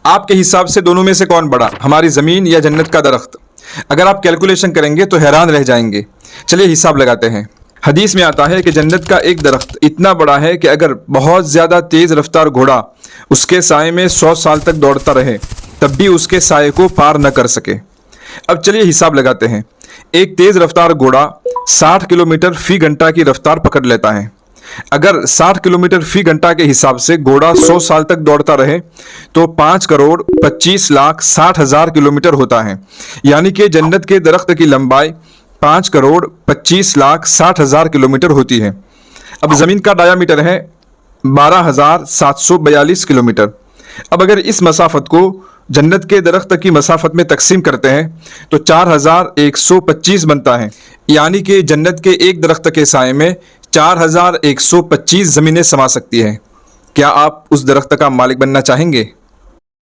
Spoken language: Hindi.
आपके हिसाब से दोनों में से कौन बड़ा, हमारी ज़मीन या जन्नत का दरख्त? अगर आप कैलकुलेशन करेंगे तो हैरान रह जाएंगे। चलिए हिसाब लगाते हैं। हदीस में आता है कि जन्नत का एक दरख्त इतना बड़ा है कि अगर बहुत ज़्यादा तेज़ रफ्तार घोड़ा उसके साए में 100 साल तक दौड़ता रहे तब भी उसके साए को पार न कर सके। अब चलिए हिसाब लगाते हैं। एक तेज़ रफ्तार घोड़ा 60 किलोमीटर फी घंटा की रफ्तार पकड़ लेता है। अगर 60 किलोमीटर फी घंटा के हिसाब से घोड़ा 100 साल तक दौड़ता रहे तो 5,25,60,000 किलोमीटर होता है। यानी कि जन्नत के दरख्त की लंबाई 5,25,60,000 किलोमीटर होती है। अब ज़मीन का डायामीटर है 12,742 किलोमीटर। अब अगर इस मसाफत को जन्नत के दरख्त की मसाफत में तकसीम करते हैं तो 4,125 बनता है। यानी कि जन्नत के एक दरख्त के साए में 4,125 ज़मीनें समा सकती हैं। क्या आप उस दरख्त का मालिक बनना चाहेंगे?